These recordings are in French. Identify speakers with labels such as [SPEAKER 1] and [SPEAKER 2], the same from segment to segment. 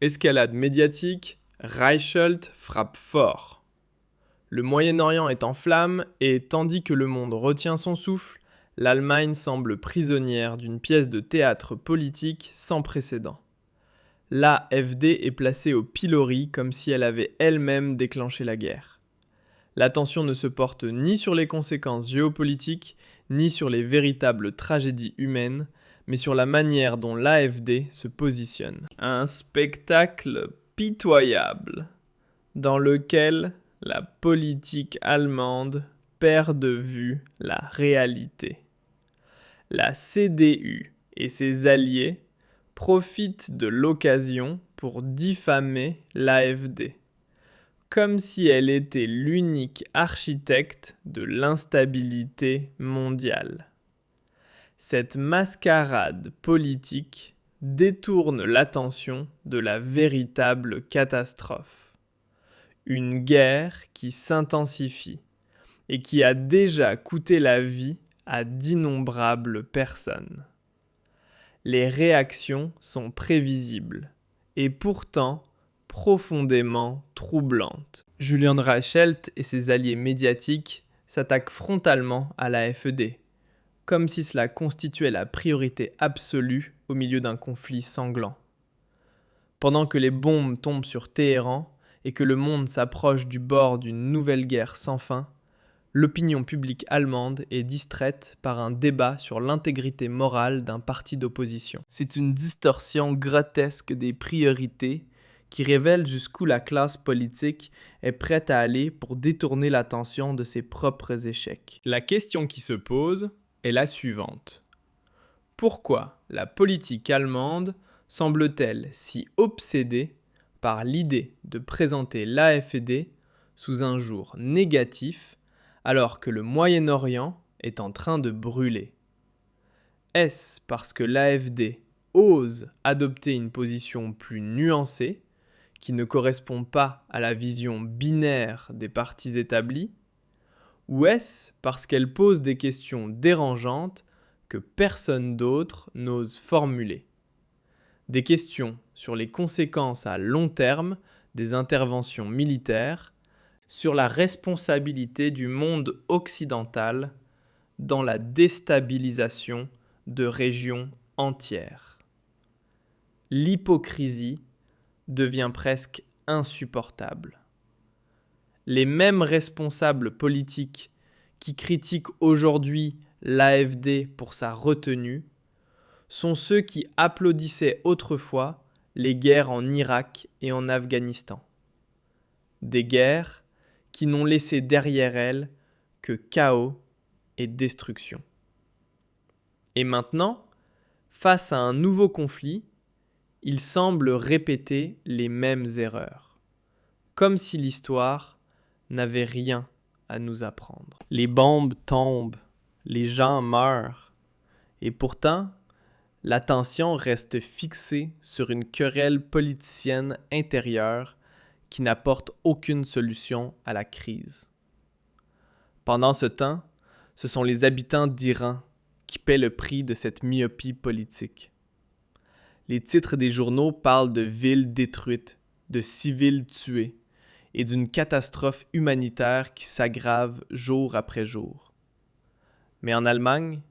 [SPEAKER 1] Escalade médiatique, Reichelt frappe fort. Le Moyen-Orient est en flammes et, tandis que le monde retient son souffle, l'Allemagne semble prisonnière d'une pièce de théâtre politique sans précédent. L'AfD est placée au pilori comme si elle avait elle-même déclenché la guerre. L'attention ne se porte ni sur les conséquences géopolitiques, ni sur les véritables tragédies humaines, mais sur la manière dont l'AfD se positionne. Un spectacle pitoyable, dans lequel la politique allemande perd de vue la réalité. La CDU et ses alliés profitent de l'occasion pour diffamer l'AfD, comme si elle était l'unique architecte de l'instabilité mondiale. Cette mascarade politique détourne l'attention de la véritable catastrophe. Une guerre qui s'intensifie et qui a déjà coûté la vie à d'innombrables personnes. Les réactions sont prévisibles et pourtant profondément troublantes. Julian Reichelt et ses alliés médiatiques s'attaquent frontalement à l'AfD, comme si cela constituait la priorité absolue au milieu d'un conflit sanglant. Pendant que les bombes tombent sur Téhéran et que le monde s'approche du bord d'une nouvelle guerre sans fin, l'opinion publique allemande est distraite par un débat sur l'intégrité morale d'un parti d'opposition. C'est une distorsion grotesque des priorités qui révèle jusqu'où la classe politique est prête à aller pour détourner l'attention de ses propres échecs. La question qui se pose est la suivante. Pourquoi la politique allemande semble-t-elle si obsédée par l'idée de présenter l'AfD sous un jour négatif alors que le Moyen-Orient est en train de brûler? Est-ce parce que l'AfD ose adopter une position plus nuancée, qui ne correspond pas à la vision binaire des partis établis, ou est-ce parce qu'elle pose des questions dérangeantes que personne d'autre n'ose formuler? Des questions sur les conséquences à long terme des interventions militaires, sur la responsabilité du monde occidental dans la déstabilisation de régions entières. L'hypocrisie devient presque insupportable. Les mêmes responsables politiques qui critiquent aujourd'hui l'AfD pour sa retenue sont ceux qui applaudissaient autrefois les guerres en Irak et en Afghanistan. Des guerres qui n'ont laissé derrière elles que chaos et destruction. Et maintenant, face à un nouveau conflit, ils semblent répéter les mêmes erreurs, comme si l'histoire n'avait rien à nous apprendre. Les bombes tombent, les gens meurent, et pourtant, l'attention reste fixée sur une querelle politicienne intérieure qui n'apporte aucune solution à la crise. Pendant ce temps, ce sont les habitants d'Iran qui paient le prix de cette myopie politique. Les titres des journaux parlent de villes détruites, de civils tués et d'une catastrophe humanitaire qui s'aggrave jour après jour. Mais en Allemagne,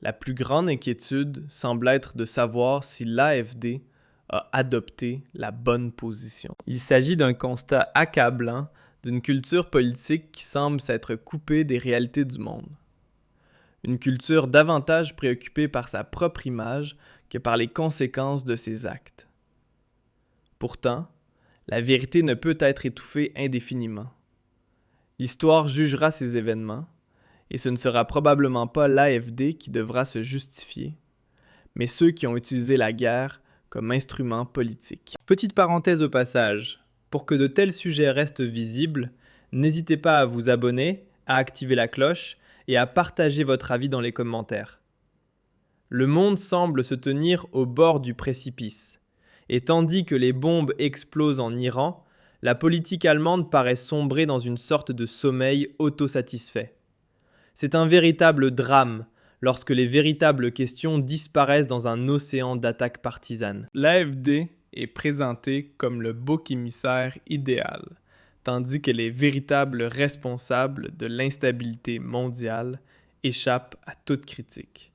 [SPEAKER 1] la plus grande inquiétude semble être de savoir si l'AfD a adopté la bonne position. Il s'agit d'un constat accablant d'une culture politique qui semble s'être coupée des réalités du monde. Une culture davantage préoccupée par sa propre image que par les conséquences de ses actes. Pourtant, la vérité ne peut être étouffée indéfiniment. L'histoire jugera ces événements, et ce ne sera probablement pas l'AfD qui devra se justifier, mais ceux qui ont utilisé la guerre comme instrument politique. Petite parenthèse au passage, pour que de tels sujets restent visibles, n'hésitez pas à vous abonner, à activer la cloche et à partager votre avis dans les commentaires. Le monde semble se tenir au bord du précipice, et tandis que les bombes explosent en Iran, la politique allemande paraît sombrer dans une sorte de sommeil autosatisfait. C'est un véritable drame lorsque les véritables questions disparaissent dans un océan d'attaques partisanes. L'AfD est présenté comme le bouc émissaire idéal, tandis que les véritables responsables de l'instabilité mondiale échappent à toute critique.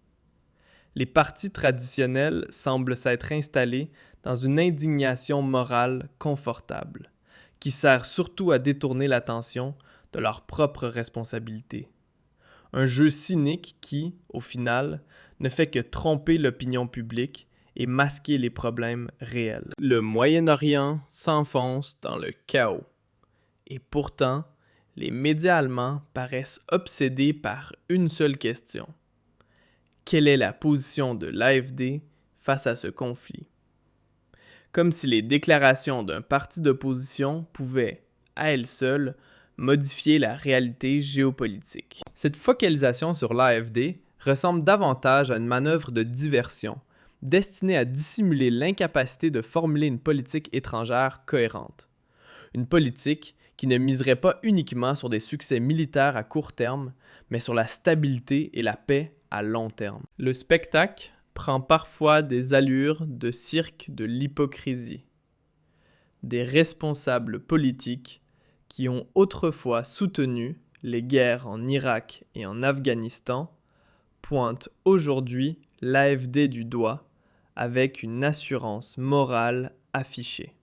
[SPEAKER 1] Les partis traditionnels semblent s'être installés dans une indignation morale confortable, qui sert surtout à détourner l'attention de leurs propres responsabilités. Un jeu cynique qui, au final, ne fait que tromper l'opinion publique et masquer les problèmes réels. Le Moyen-Orient s'enfonce dans le chaos. Et pourtant, les médias allemands paraissent obsédés par une seule question. Quelle est la position de l'AfD face à ce conflit? Comme si les déclarations d'un parti d'opposition pouvaient, à elles seules, modifier la réalité géopolitique. Cette focalisation sur l'AfD ressemble davantage à une manœuvre de diversion, destinée à dissimuler l'incapacité de formuler une politique étrangère cohérente. Une politique qui ne miserait pas uniquement sur des succès militaires à court terme, mais sur la stabilité et la paix à long terme. Le spectacle prend parfois des allures de cirque de l'hypocrisie. Des responsables politiques qui ont autrefois soutenu les guerres en Irak et en Afghanistan pointent aujourd'hui l'AfD du doigt avec une assurance morale affichée.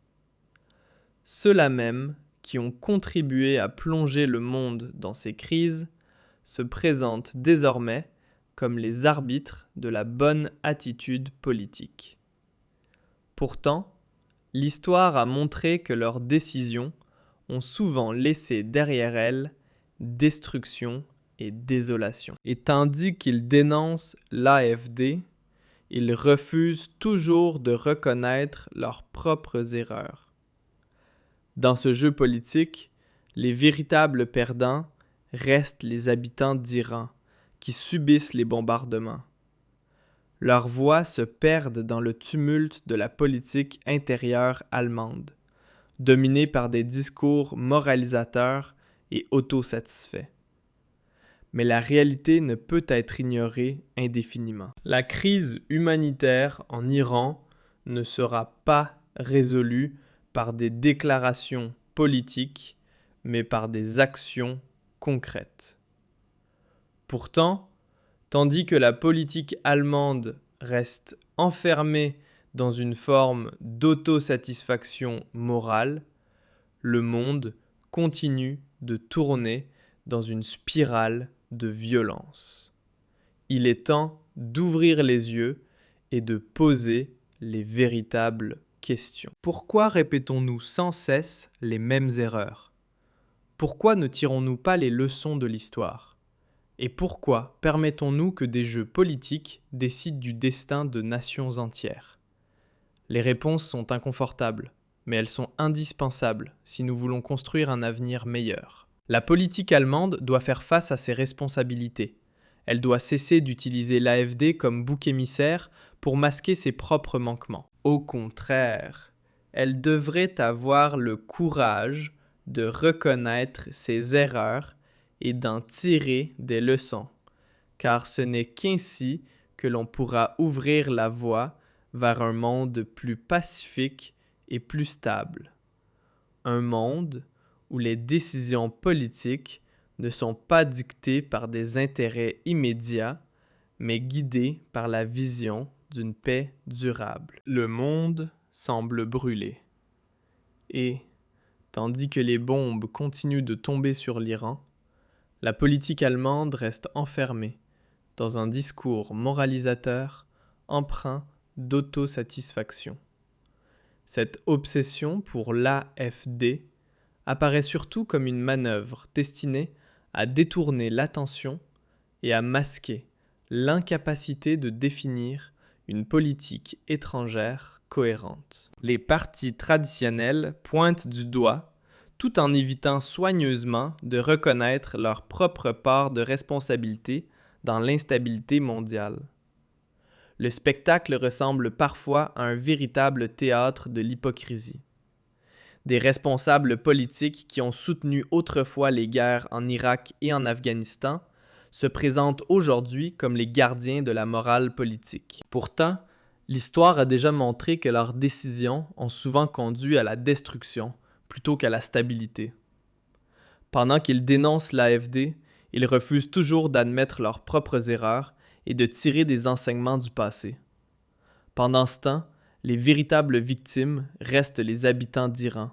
[SPEAKER 1] Ceux-là même qui ont contribué à plonger le monde dans ces crises se présentent désormais comme les arbitres de la bonne attitude politique. Pourtant, l'histoire a montré que leurs décisions ont souvent laissé derrière elles destruction et désolation. Et tandis qu'ils dénoncent l'AfD, ils refusent toujours de reconnaître leurs propres erreurs. Dans ce jeu politique, les véritables perdants restent les habitants d'Iran, qui subissent les bombardements. Leurs voix se perdent dans le tumulte de la politique intérieure allemande, dominée par des discours moralisateurs et autosatisfaits. Mais la réalité ne peut être ignorée indéfiniment. La crise humanitaire en Iran ne sera pas résolue par des déclarations politiques, mais par des actions concrètes. Pourtant, tandis que la politique allemande reste enfermée dans une forme d'autosatisfaction morale, le monde continue de tourner dans une spirale de violence. Il est temps d'ouvrir les yeux et de poser les véritables questions. Pourquoi répétons-nous sans cesse les mêmes erreurs? Pourquoi ne tirons-nous pas les leçons de l'histoire? Et pourquoi permettons-nous que des jeux politiques décident du destin de nations entières? Les réponses sont inconfortables, mais elles sont indispensables si nous voulons construire un avenir meilleur. La politique allemande doit faire face à ses responsabilités. Elle doit cesser d'utiliser l'AfD comme bouc émissaire pour masquer ses propres manquements. Au contraire, elle devrait avoir le courage de reconnaître ses erreurs et d'en tirer des leçons, car ce n'est qu'ainsi que l'on pourra ouvrir la voie vers un monde plus pacifique et plus stable. Un monde où les décisions politiques ne sont pas dictées par des intérêts immédiats, mais guidées par la vision d'une paix durable. Le monde semble brûler. Et, tandis que les bombes continuent de tomber sur l'Iran, la politique allemande reste enfermée dans un discours moralisateur empreint d'autosatisfaction. Cette obsession pour l'AfD apparaît surtout comme une manœuvre destinée à détourner l'attention et à masquer l'incapacité de définir une politique étrangère cohérente. Les partis traditionnels pointent du doigt tout en évitant soigneusement de reconnaître leur propre part de responsabilité dans l'instabilité mondiale. Le spectacle ressemble parfois à un véritable théâtre de l'hypocrisie. Des responsables politiques qui ont soutenu autrefois les guerres en Irak et en Afghanistan se présentent aujourd'hui comme les gardiens de la morale politique. Pourtant, L'histoire a déjà montré que leurs décisions ont souvent conduit à la destruction plutôt qu'à la stabilité. Pendant qu'ils dénoncent l'AfD, ils refusent toujours d'admettre leurs propres erreurs et de tirer des enseignements du passé. Pendant ce temps, les véritables victimes restent les habitants d'Iran,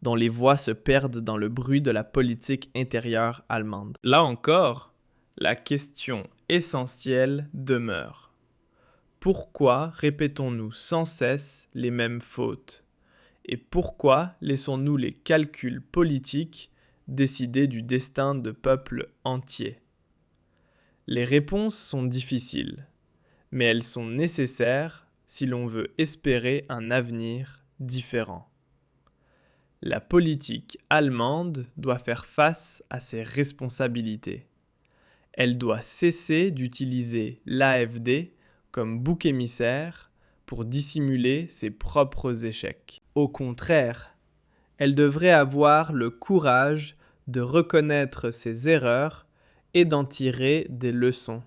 [SPEAKER 1] dont les voix se perdent dans le bruit de la politique intérieure allemande. Là encore, la question essentielle demeure. Pourquoi répétons-nous sans cesse les mêmes fautes? Et pourquoi laissons-nous les calculs politiques décider du destin de peuples entiers? Les réponses sont difficiles, mais elles sont nécessaires si l'on veut espérer un avenir différent. La politique allemande doit faire face à ses responsabilités. Elle doit cesser d'utiliser l'AfD comme bouc émissaire pour dissimuler ses propres échecs. Au contraire, elle devrait avoir le courage de reconnaître ses erreurs et d'en tirer des leçons.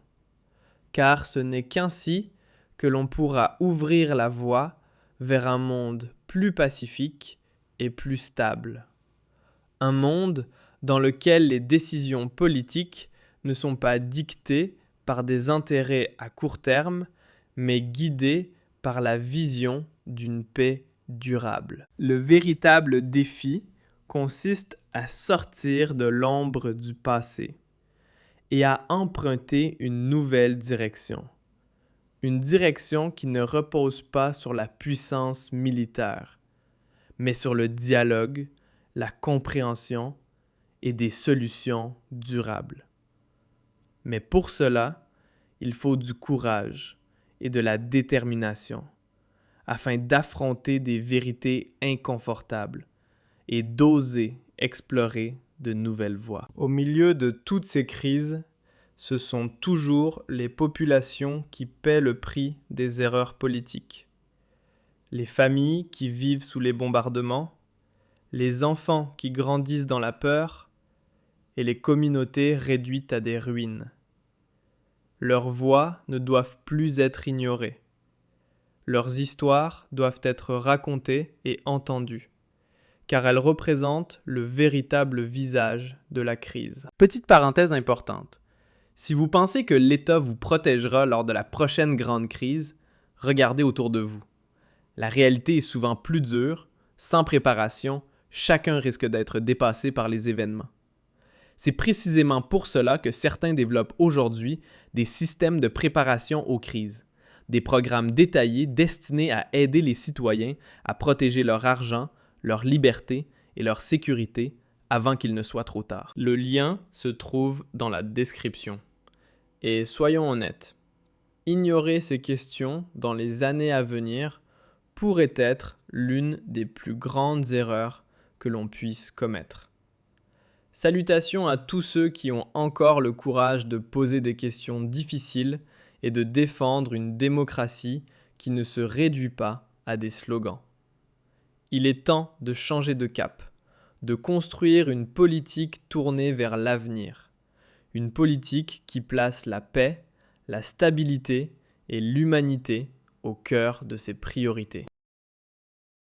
[SPEAKER 1] Car ce n'est qu'ainsi que l'on pourra ouvrir la voie vers un monde plus pacifique et plus stable. Un monde dans lequel les décisions politiques ne sont pas dictées par des intérêts à court terme, mais guidées par la vision d'une paix durable. Le véritable défi consiste à sortir de l'ombre du passé et à emprunter une nouvelle direction. Une direction qui ne repose pas sur la puissance militaire, mais sur le dialogue, la compréhension et des solutions durables. Mais pour cela, il faut du courage et de la détermination, afin d'affronter des vérités inconfortables et d'oser explorer de nouvelles voies. Au milieu de toutes ces crises, ce sont toujours les populations qui paient le prix des erreurs politiques. Les familles qui vivent sous les bombardements, les enfants qui grandissent dans la peur et les communautés réduites à des ruines. Leurs voix ne doivent plus être ignorées. Leurs histoires doivent être racontées et entendues, car elles représentent le véritable visage de la crise. Petite parenthèse importante. Si vous pensez que l'État vous protégera lors de la prochaine grande crise, regardez autour de vous. La réalité est souvent plus dure, sans préparation, chacun risque d'être dépassé par les événements. C'est précisément pour cela que certains développent aujourd'hui des systèmes de préparation aux crises, des programmes détaillés destinés à aider les citoyens à protéger leur argent, leur liberté et leur sécurité avant qu'il ne soit trop tard. Le lien se trouve dans la description. Et soyons honnêtes, ignorer ces questions dans les années à venir pourrait être l'une des plus grandes erreurs que l'on puisse commettre. Salutations à tous ceux qui ont encore le courage de poser des questions difficiles et de défendre une démocratie qui ne se réduit pas à des slogans. Il est temps de changer de cap, de construire une politique tournée vers l'avenir. Une politique qui place la paix, la stabilité et l'humanité au cœur de ses priorités.